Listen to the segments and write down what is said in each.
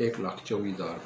1,24,000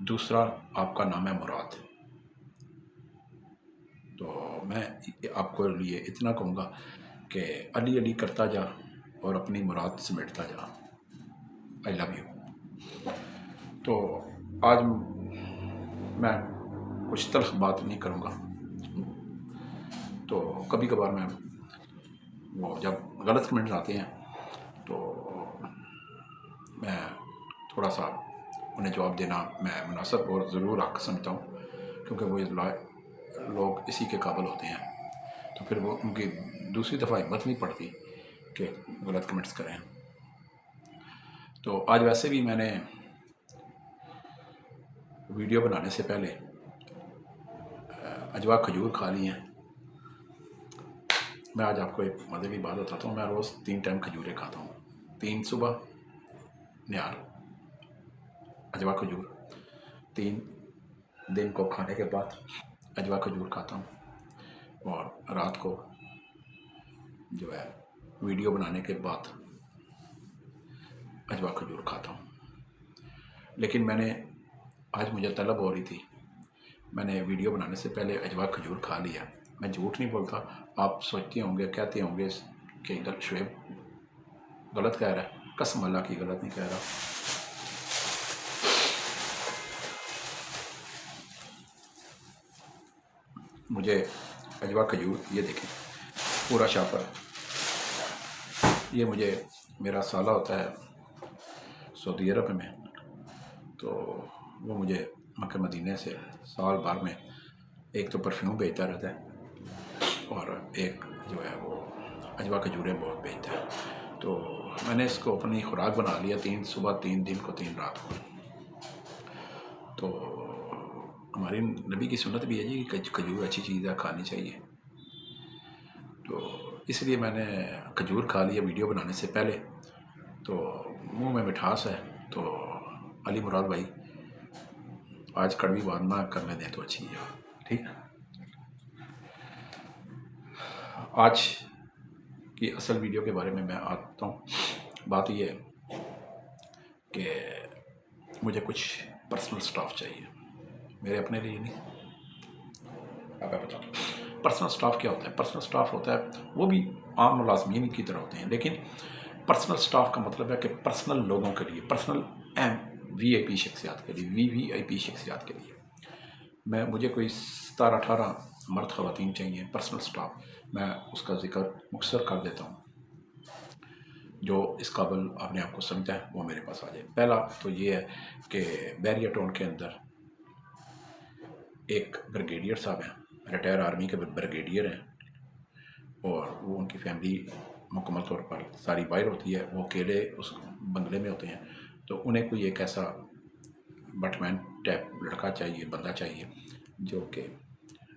دوسرا آپ کا نام ہے مراد. تو میں آپ کو لیے اتنا کہوں گا کہ علی علی کرتا جا اور اپنی مراد سمیٹتا جا. آئی لو یو. تو آج میں کچھ تلخ بات نہیں کروں گا. تو کبھی کبھار میں وہ جب غلط کمنٹس آتے ہیں تو میں تھوڑا سا انہیں جواب دینا میں مناسب اور ضرور حق سمجھتا ہوں، کیونکہ وہ لوگ اسی کے قابل ہوتے ہیں. تو پھر وہ ان کی دوسری دفعہ ہمت نہیں پڑتی کہ غلط کمنٹس کریں. تو آج ویسے بھی میں نے ویڈیو بنانے سے پہلے اجوا کھجور کھا لی ہیں. میں آج آپ کو ایک مزے کی بات بتاتا ہوں. میں روز 3 ٹائم کھجوریں کھاتا ہوں. 3 صبح نیار اجوا کھجور، 3 دن کو کھانے کے بعد اجوا کھجور کھاتا ہوں، اور رات کو جو ہے ویڈیو بنانے کے بعد اجوا کھجور کھاتا ہوں. لیکن میں نے آج مجھے طلب ہو رہی تھی، میں نے ویڈیو بنانے سے پہلے اجوا کھجور کھا لیا. میں جھوٹ نہیں بولتا. آپ سوچتے ہوں گے، کہتے ہوں گے کہ شعیب غلط کہہ رہا ہے. قسم اللہ کی غلط نہیں کہہ رہا. مجھے اجوا کھجور، یہ دیکھیں پورا شاپر، یہ مجھے میرا سالہ ہوتا ہے سعودی عرب میں، تو وہ مجھے مکہ مدینہ سے سال بھر میں ایک تو پرفیوم بھیجتا رہتا ہے، اور ایک جو ہے وہ اجوا کھجوریں بہت بھیجتا ہے. تو میں نے اس کو اپنی خوراک بنا لیا، 3 صبح 3 دن کو 3 رات کو. تو ہماری نبی کی سنت بھی ہے جی کہ کھجور اچھی چیز ہے، کھانی چاہیے. تو اس لیے میں نے کھجور کھا لیا ویڈیو بنانے سے پہلے. تو منہ میں مٹھاس ہے. تو علی مراد بھائی آج کڑوی بات نہ کرنے دیں تو اچھی ہے. ٹھیک ہے. آج کی اصل ویڈیو کے بارے میں آتا ہوں. بات یہ ہے کہ مجھے کچھ پرسنل سٹاف چاہیے، میرے اپنے لیے نہیں. اب میں بتاتا ہوں پرسنل سٹاف کیا ہوتا ہے. پرسنل سٹاف ہوتا ہے وہ بھی عام ملازمین کی طرح ہوتے ہیں، لیکن پرسنل سٹاف کا مطلب ہے کہ پرسنل لوگوں کے لیے، پرسنل وی آئی پی شخصیات کے لیے، وی آئی پی شخصیات کے لیے. مجھے کوئی 17-18 مرد خواتین چاہیے پرسنل سٹاف. میں اس کا ذکر مختصر کر دیتا ہوں. جو اس قابل اپنے آپ کو سمجھتا ہے وہ میرے پاس آ جائے. پہلا تو یہ ہے کہ بیریا ٹاؤن کے اندر ایک بریگیڈیئر صاحب ہیں، ریٹائر آرمی کے بریگیڈیئر ہیں، اور وہ ان کی فیملی مکمل طور پر ساری باہر ہوتی ہے. وہ اکیلے اس بنگلے میں ہوتے ہیں. تو انہیں کوئی ایک ایسا بٹ مین ٹائپ لڑکا چاہیے، بندہ چاہیے جو کہ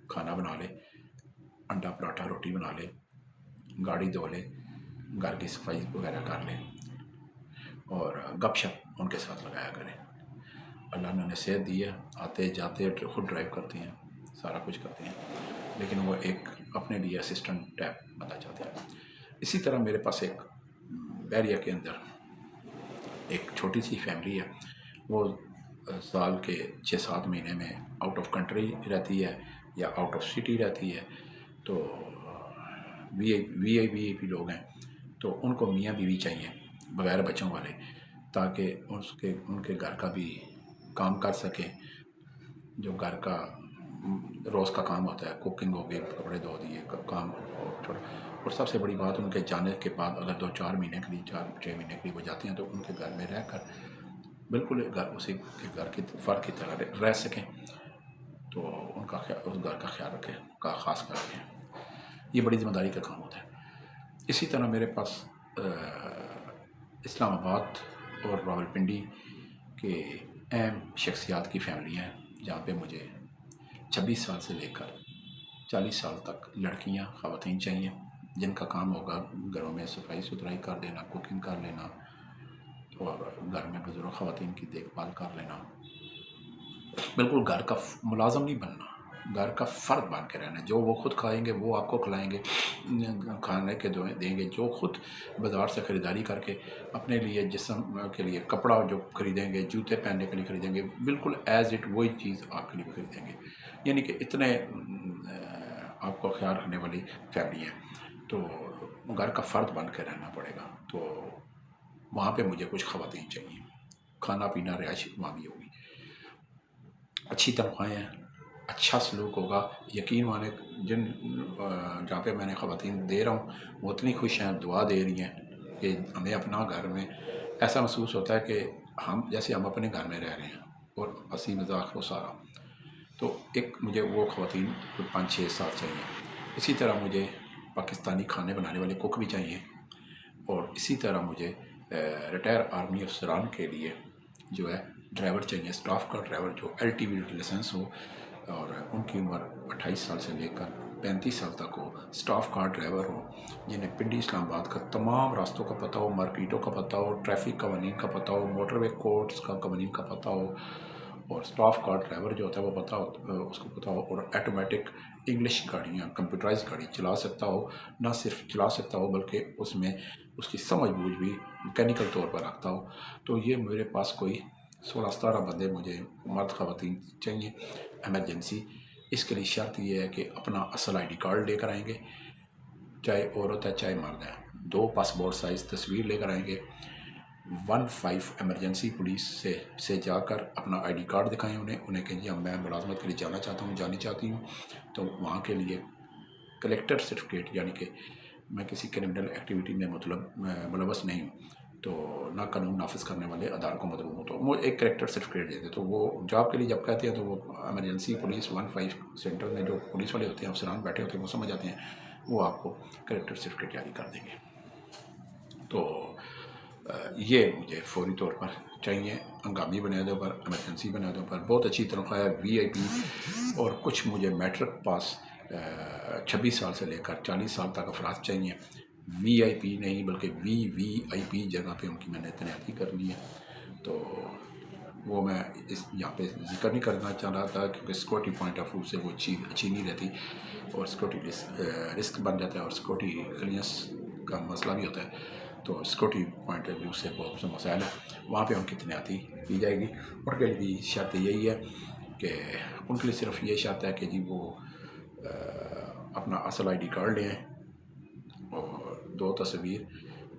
کھانا بنا لے، انڈا پراٹھا روٹی بنا لے، گاڑی دھو لے، گھر کی صفائی وغیرہ کر لے، اور گپ شپ ان کے ساتھ لگایا کرے. اللہ نے انہیں صحت دی ہے، آتے جاتے خود ڈرائیو کرتے ہیں، سارا کچھ کرتے ہیں، لیکن وہ ایک اپنے لیے اسسٹنٹ ٹائپ بننا چاہتے ہیں. اسی طرح میرے پاس ایک بیریا کے اندر ایک چھوٹی سی فیملی ہے. وہ سال کے 6-7 مہینے میں آؤٹ آف کنٹری رہتی ہے یا آؤٹ آف سٹی رہتی ہے. تو وی آئی پی لوگ ہیں، تو ان کو میاں بیوی چاہیے بغیر بچوں والے، تاکہ ان کے گھر کا بھی کام کر سکیں. جو گھر کا روز کا کام ہوتا ہے، کوکنگ ہو گئی، کپڑے دھو دیے، کام چھوڑا. اور سب سے بڑی بات، ان کے جانے کے بعد اگر 2-4 مہینے کے لیے، 4-6 مہینے کے لیے وہ جاتے ہیں، تو ان کے گھر میں رہ کر بالکل اسی کے گھر کی فرد کی طرح رہ سکیں. تو ان کا اس گھر کا خیال رکھیں، کا خاص کر رکھیں. یہ بڑی ذمہ داری کا کام ہوتا ہے. اسی طرح میرے پاس اسلام آباد اور راولپنڈی کے اہم شخصیات کی فیملی ہیں، جہاں پہ مجھے 26 سال سے لے کر 40 سال تک لڑکیاں، خواتین چاہیے، جن کا کام ہوگا گھروں میں صفائی ستھرائی کر دینا، کوکنگ کر لینا، اور گھر میں بزرگ خواتین کی دیکھ بھال کر لینا. بالکل گھر کا ملازم نہیں بننا، گھر کا فرد بن کے رہنا ہے. جو وہ خود کھائیں گے وہ آپ کو کھلائیں گے, کھانے کے دیں گے. جو خود بازار سے خریداری کر کے اپنے لیے جسم کے لیے کپڑا جو خریدیں گے, جوتے پہننے کے لیے خریدیں گے, بالکل ایز اٹ وہی چیز آپ کے لیے خریدیں گے. یعنی کہ اتنے آپ کو خیال رکھنے والی فیملی ہے. تو گھر کا فرد بن کے رہنا پڑے گا. تو وہاں پہ مجھے کچھ خواتین چاہیے, کھانا پینا رہائش وہاں بھی ہوگی, اچھی تنخواہیں ہیں, اچھا سلوک ہوگا. یقین مانے جہاں پہ میں نے خواتین دے رہا ہوں وہ اتنی خوش ہیں, دعا دے رہی ہیں کہ ہمیں اپنا گھر میں ایسا محسوس ہوتا ہے کہ جیسے ہم اپنے گھر میں رہ رہے ہیں, اور ہنسی مذاق وہ سارا. تو ایک مجھے وہ خواتین 5-6 چاہیے. اسی طرح مجھے پاکستانی کھانے بنانے والے کوک بھی چاہیے, اور اسی طرح مجھے ریٹائر آرمی افسران کے لیے جو ہے ڈرائیور چاہیے, اسٹاف کا ڈرائیور جو LTV لائسنس ہو, اور ان کی عمر 28 سال سے لے کر 35 سال تک ہو. اسٹاف کار ڈرائیور ہو جنہیں پنڈی اسلام آباد کا تمام راستوں کا پتہ ہو, مارکیٹوں کا پتہ ہو, ٹریفک قوانین کا پتہ ہو, موٹر وے کوڈز کا قوانین کا پتہ ہو. اور اسٹاف کار ڈرائیور جو ہوتا ہے وہ اس کو پتہ ہو, اور آٹومیٹک انگلش گاڑیاں, کمپیوٹرائز گاڑی چلا سکتا ہو. نہ صرف چلا سکتا ہو بلکہ اس میں اس کی سمجھ بوجھ بھی میکینیکل طور پر رکھتا ہو. تو یہ میرے پاس کوئی 16-17 بندے مجھے مرد خواتین چاہیے ایمرجنسی. اس کے لیے شرط یہ ہے کہ اپنا اصل ID کارڈ لے کر آئیں گے, چاہے عورت ہے چاہے مرد ہے. 2 پاسپورٹ سائز تصویر لے کر آئیں گے. 15 ایمرجنسی پولیس سے جا کر اپنا ID کارڈ دکھائیں انہیں کہ جی میں ملازمت کے لیے جانا چاہتا ہوں, جانی چاہتی ہوں. تو وہاں کے لیے کلیکٹر سرٹیفکیٹ, یعنی کہ میں کسی کرمنل ایکٹیویٹی میں ملوث نہیں ہوں, تو نہ قانون نافذ کرنے والے اداروں کو مدعو ہوں, تو وہ ایک کریکٹر سرٹیفکیٹ دیتے. تو وہ جاب کے لیے جب کہتے ہیں تو وہ ایمرجنسی پولیس 15 سینٹر میں جو پولیس والے ہوتے ہیں, افسران بیٹھے ہوتے ہیں, وہ سمجھ جاتے ہیں, وہ آپ کو کریکٹر سرٹیفکیٹ جاری کر دیں گے. تو یہ مجھے فوری طور پر چاہیے, ہنگامی بنیادوں پر, ایمرجنسی بنیادوں پر. بہت اچھی تنخواہ ہے, VIP, اور کچھ مجھے میٹرک پاس 26 سال سے لے کر 40 سال تک افراد چاہیے. VIP نہیں بلکہ VVIP جگہ پہ ان کی میں نے تعیناتی کرنی ہے. تو وہ میں یہاں پہ ذکر نہیں کرنا چاہ رہا تھا کیونکہ سیکورٹی پوائنٹ آف ویو سے وہ چیز اچھی نہیں رہتی, اور سیکورٹی رسک بن جاتا ہے, اور سیکورٹی کلیئرنس کا مسئلہ بھی ہوتا ہے. تو سیکورٹی پوائنٹ آف ویو سے بہت سے مسائل ہیں, وہاں پہ ان کی تعیناتی کی جائے گی. ان کے لیے بھی شرط یہی ہے کہ ان کے لیے صرف یہ شرط ہے کہ جی وہ اپنا اصل ID کارڈ لیں, اور 2 تصویر,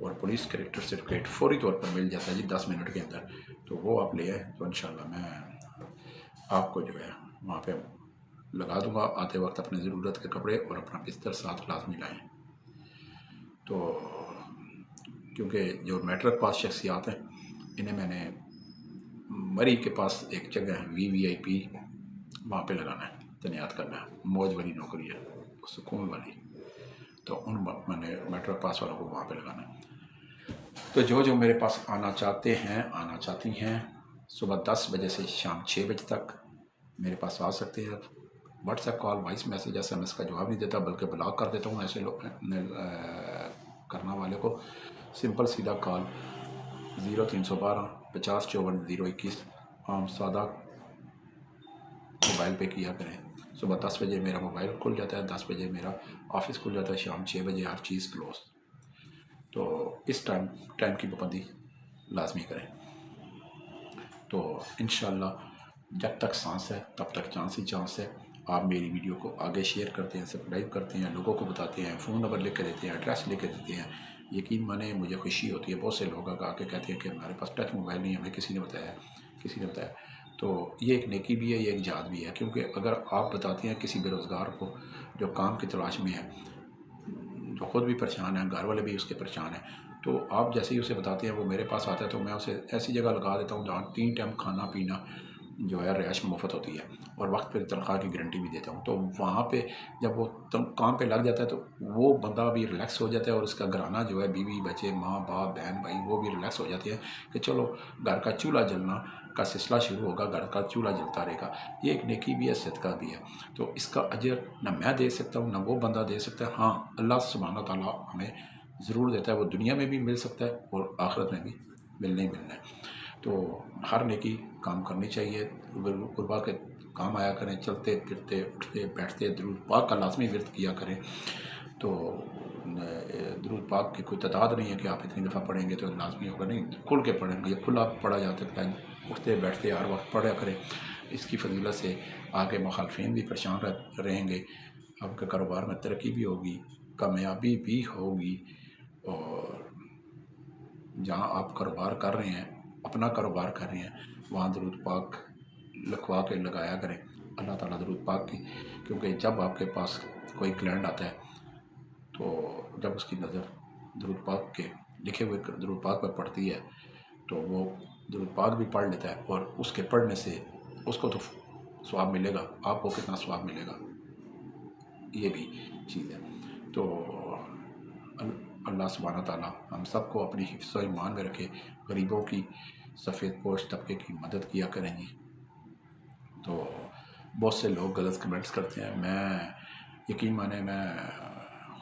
اور پولیس کریکٹر سرٹیفکیٹ فوری طور پر مل جاتا ہے جی 10 منٹ کے اندر. تو وہ آپ لے آئیں, تو انشاءاللہ میں آپ کو جو ہے وہاں پہ لگا دوں گا. آتے وقت اپنے ضرورت کے کپڑے اور اپنا بستر ساتھ لازمی لائیں. تو کیونکہ جو میٹرک پاس شخصیات ہیں انہیں میں نے مری کے پاس ایک جگہ ہے VVIP, وہاں پہ لگانا ہے, تعینات کرنا ہے. موج والی نوکری ہے, سکون والی. تو میں نے میٹرک پاس والوں کو وہاں پہ لگانا ہے. تو جو میرے پاس آنا چاہتے ہیں, آنا چاہتی ہیں, صبح 10 بجے سے شام 6 بجے تک میرے پاس آ سکتے ہیں. What's app call, voice message, SMS کا جواب نہیں دیتا بلکہ بلاک کر دیتا ہوں ایسے لوگ کرنا والے کو. سمپل سیدھا کال 0312 50 54 021 عام سادہ موبائل پہ کیا کریں. صبح 10 بجے میرا موبائل کھل جاتا ہے, 10 بجے میرا آفس کھل جاتا ہے, شام 6 بجے ہر چیز کلوز. تو اس ٹائم کی پابندی لازمی کریں. تو انشاءاللہ جب تک سانس ہے تب تک چانس ہی چانس ہے. آپ میری ویڈیو کو آگے شیئر کرتے ہیں, سبسکرائب کرتے ہیں, لوگوں کو بتاتے ہیں, فون نمبر لکھ کے دیتے ہیں, ایڈریس لکھ کے دیتے ہیں. یقین مانیں مجھے خوشی ہوتی ہے. بہت سے لوگ آ کے کہتے ہیں کہ ہمارے پاس ٹچ موبائل نہیں, ہمیں کسی نے بتایا. تو یہ ایک نیکی بھی ہے, یہ ایک جہاد بھی ہے. کیونکہ اگر آپ بتاتے ہیں کسی بے روزگار کو جو کام کی تلاش میں ہے, جو خود بھی پریشان ہے, گھر والے بھی اس کے پریشان ہیں, تو آپ جیسے ہی اسے بتاتے ہیں وہ میرے پاس آتا ہے, تو میں اسے ایسی جگہ لگا دیتا ہوں جہاں 3 ٹائم کھانا پینا جو ہے رہائش مفت ہوتی ہے, اور وقت پہ تنخواہ کی گارنٹی بھی دیتا ہوں. تو وہاں پہ جب وہ کام پہ لگ جاتا ہے تو وہ بندہ بھی ریلیکس ہو جاتا ہے, اور اس کا گھرانہ جو ہے, بیوی بچے, ماں باپ, بہن بھائی, وہ بھی ریلیکس ہو جاتے ہیں کہ چلو گھر کا چولہا جلنا کا سلسلہ شروع ہوگا, گھر کا چولہا جلتا رہے گا. یہ ایک نیکی بھی ہے, صدقہ بھی ہے. تو اس کا اجر نہ میں دے سکتا ہوں نہ وہ بندہ دے سکتا ہے. ہاں, اللہ سبحانہ تعالیٰ ہمیں ضرور دیتا ہے, وہ دنیا میں بھی مل سکتا ہے اور آخرت میں بھی ملنا ہے. تو ہر نیکی کام کرنی چاہیے, غربا کے کام آیا کریں، چلتے پھرتے اٹھتے بیٹھتے درود پاک کا لازمی ورد کیا کریں۔ تو درود پاک کی کوئی تعداد نہیں ہے کہ آپ اتنی دفعہ پڑھیں گے تو لازمی ہوگا، نہیں، کھل کے پڑھیں گے، کھلا پڑھا جاتا ہے، اٹھتے بیٹھتے ہر وقت پڑھا کریں۔ اس کی فضیلت سے آگے مخالفین بھی پریشان رہیں گے، آپ کے کاروبار میں ترقی بھی ہوگی، کامیابی بھی ہوگی، اور جہاں آپ کاروبار کر رہے ہیں، اپنا کاروبار کر رہے ہیں، وہاں درود پاک لکھوا کے لگایا کریں اللہ تعالیٰ درود پاک کی، کیونکہ جب آپ کے پاس کوئی کلائنٹ آتا ہے تو جب اس کی نظر درود پاک کے لکھے ہوئے درود پاک پر پڑتی ہے تو وہ درود پاک بھی پڑھ لیتا ہے، اور اس کے پڑھنے سے اس کو تو ثواب ملے گا، آپ کو کتنا ثواب ملے گا، یہ بھی چیز ہے۔ تو اللہ سبحانہ تعالیٰ ہم سب کو اپنی حفظ و ایمان میں رکھے، غریبوں کی، سفید پوش طبقے کی مدد کیا کریں گی۔ تو بہت سے لوگ غلط کمنٹس کرتے ہیں، میں یقین مانیں میں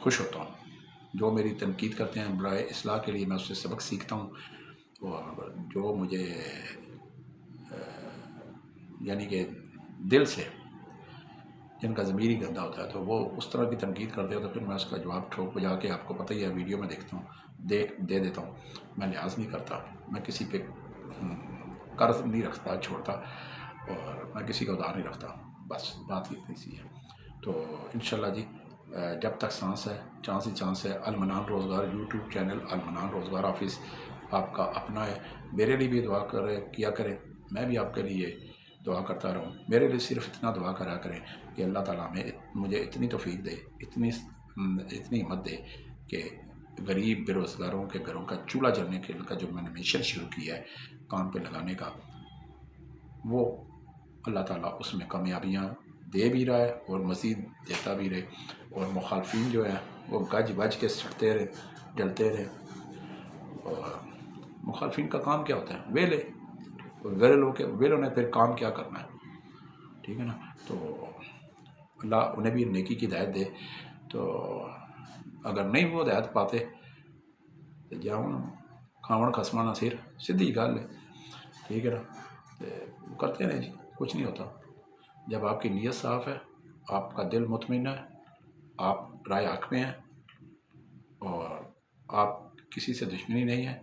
خوش ہوتا ہوں، جو میری تنقید کرتے ہیں برائے اصلاح کے لیے میں اس سے سبق سیکھتا ہوں، اور جو مجھے یعنی کہ دل سے، جن کا ضمیر ہی گندا ہوتا ہے تو وہ اس طرح کی تنقید کرتے ہیں تو پھر میں اس کا جواب ٹھوک بجا کے، آپ کو پتہ ہی ہے ویڈیو میں دیکھتا ہوں، دے دیتا ہوں، میں لحاظ نہیں کرتا، میں کسی پہ قرض نہیں رکھتا چھوڑتا، اور میں کسی کا ادھار نہیں رکھتا، بس بات اتنی سی ہے۔ تو انشاءاللہ جی جب تک سانس ہے، چانس ہی چانس ہے، المنان روزگار یوٹیوب چینل، المنان روزگار آفس آپ کا اپنا ہے، میرے لیے بھی دعا کیا کریں، میں بھی آپ کے لیے دعا کرتا رہوں، میرے لیے صرف اتنا دعا کرا کریں کہ اللہ تعالیٰ مجھے اتنی توفیق دے، اتنی ہمت دے کہ غریب بے روزگاروں کے گھروں کا چولہا جلنے کا جو میں نے مشن شروع کیا ہے کام پہ لگانے کا، وہ اللہ تعالیٰ اس میں کامیابیاں دے بھی رہا ہے اور مزید دیتا بھی رہے، اور مخالفین جو ہیں وہ گج بج کے سڑتے رہے، جلتے رہے۔ اور مخالفین کا کام کیا ہوتا ہے؟ ویلوں نے پھر کام کیا کرنا ہے، ٹھیک ہے نا؟ تو اللہ انہیں بھی نیکی کی ہدایت دے، تو اگر نہیں وہ ہدایت پاتے تو جاؤ نا کھاون خسما نہ سر، سیدھی گل ہے، ٹھیک ہے نا؟ کرتے رہیں جی، کچھ نہیں ہوتا، جب آپ کی نیت صاف ہے، آپ کا دل مطمئن ہے، آپ رائے حق میں ہیں، اور آپ کسی سے دشمنی نہیں ہے،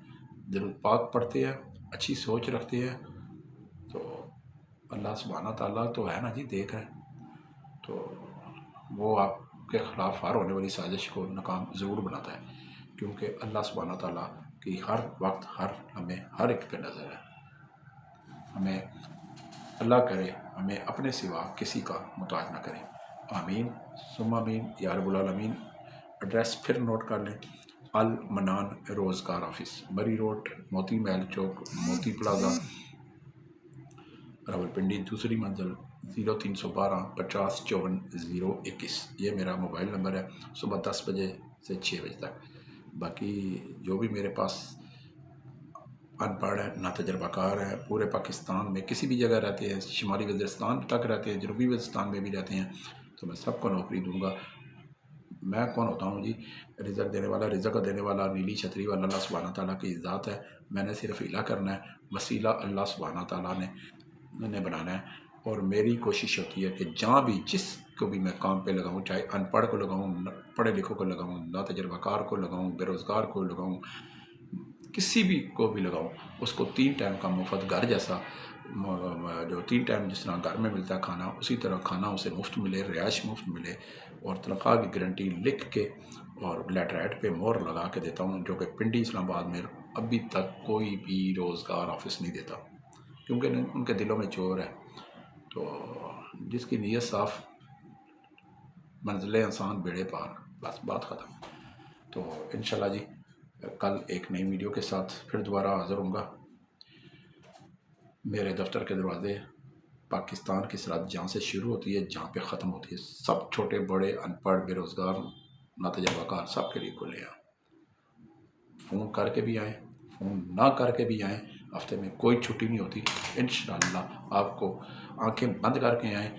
درود پاک پڑھتے ہیں، اچھی سوچ رکھتے ہیں، تو اللہ سبحانہ تعالیٰ تو ہے نا جی، دیکھ رہے ہیں، تو وہ آپ کے خلاف ہار ہونے والی سازش کو ناکام ضرور بناتا ہے، کیونکہ اللہ سبحانہ تعالیٰ کی ہر وقت، ہر لمحے، ہر ایک پہ نظر ہے۔ ہمیں اللہ کرے ہمیں اپنے سوا کسی کا محتاج نہ کرے، آمین ثم آمین یا رب العالمین۔ ایڈریس پھر نوٹ کر لیں، المنان روزگار آفس، مری روڈ، موتی محل چوک، موتی پلازا، راولپنڈی، دوسری منزل، 0312 50 54 021، یہ میرا موبائل نمبر ہے، صبح 10 بجے سے 6 بجے تک۔ باقی جو بھی میرے پاس ان پڑھ ہے، نہ تجربہ کار ہے، پورے پاکستان میں کسی بھی جگہ رہتے ہیں، شمالی وزیرستان تک رہتے ہیں، جنوبی وزیرستان میں بھی رہتے ہیں، تو میں سب کو نوکری دوں گا۔ میں کون ہوتا ہوں جی؟ رزق دینے والا، رزق دینے والا، نیلی چھتری والا اللہ سبحانہ تعالیٰ کی ذات ہے، میں نے صرف ہیلا کرنا ہے، وسیلہ اللہ سبحانہ تعالیٰ نے بنانا ہے، اور میری کوشش ہوتی ہے کہ جہاں بھی جس کو بھی میں کام پہ لگاؤں، چاہے ان پڑھ کو لگاؤں، پڑھے لکھوں کو لگاؤں، نا تجربہ کار کو لگاؤں، بے روزگار کو لگاؤں، کسی بھی کو بھی لگاؤں، اس کو 3 ٹائم کا مفت گھر جیسا، جو 3 ٹائم جس طرح گھر میں ملتا ہے کھانا، اسی طرح کھانا اسے مفت ملے، رہائش مفت ملے، اور تنخواہ کی گارنٹی لکھ کے اور لیٹر ہیڈ پہ مہر لگا کے دیتا ہوں، جو کہ پنڈی اسلام آباد میں ابھی تک کوئی بھی روزگار آفس نہیں دیتا، کیونکہ ان کے دلوں میں چور ہے۔ تو جس کی نیت صاف، منزل انسان بیڑے پار، بس بات ختم۔ تو انشاءاللہ جی کل ایک نئی ویڈیو کے ساتھ پھر دوبارہ حاضر ہوں گا۔ میرے دفتر کے دروازے پاکستان کی سرحد جہاں سے شروع ہوتی ہے جہاں پہ ختم ہوتی ہے، سب چھوٹے بڑے، ان پڑھ، بے روزگار، ناتجربہ کار، سب کے لیے کھلے ہیں۔ فون کر کے بھی آئیں، فون نہ کر کے بھی آئیں، ہفتے میں کوئی چھٹی نہیں ہوتی، انشاءاللہ آپ کو آنکھیں بند کر کے آئیں،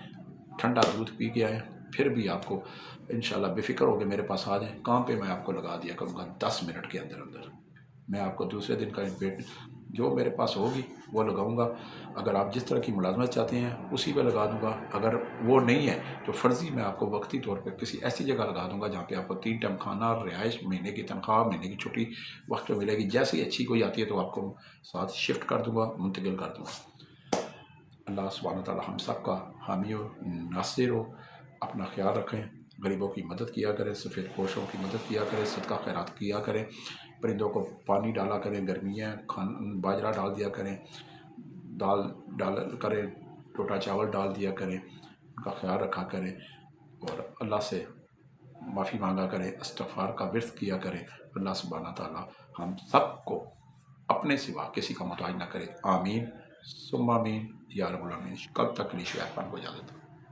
ٹھنڈا دودھ پی کے آئیں، پھر بھی آپ کو انشاءاللہ بے فکر ہو کے میرے پاس آ جائیں، کام پہ میں آپ کو لگا دیا کروں گا 10 منٹ کے اندر اندر۔ میں آپ کو دوسرے دن کا جو میرے پاس ہوگی وہ لگاؤں گا. اگر آپ جس طرح کی ملازمت چاہتے ہیں اسی پہ لگا دوں گا. اگر وہ نہیں ہے تو فرضی میں آپ کو وقتی طور پہ کسی ایسی جگہ لگا دوں گا جہاں پہ آپ کو 3 ٹائم کھانا، رہائش، مہینے کی تنخواہ، مہینے کی چھٹی وقت پہ ملے گی. جیسی اچھی کوئی آتی ہے تو آپ کو ساتھ شفٹ کر دوں گا، منتقل کر دوں گا. اللہ سبحانہ تعالی ہم سب کا حامی و ناصر ہو. اپنا خیال رکھیں، غریبوں کی مدد کیا کریں، سفید پوشوں کی مدد کیا کریں، صدقہ خیرات کیا کریں، پرندوں کو پانی ڈالا کریں، گرمیاں باجرہ ڈال دیا کریں، دال ڈال کریں، ٹوٹا چاول ڈال دیا کریں، ان کا خیال رکھا کریں، اور اللہ سے معافی مانگا کریں، استغفار کا ورد کیا کریں. اللہ سبحانہ تعالی ہم سب کو اپنے سوا کسی کا محتاج نہ کرے. آمین ثم آمین یا رب العالمین. کل تک کے لیے شعیب خان کو اجازت.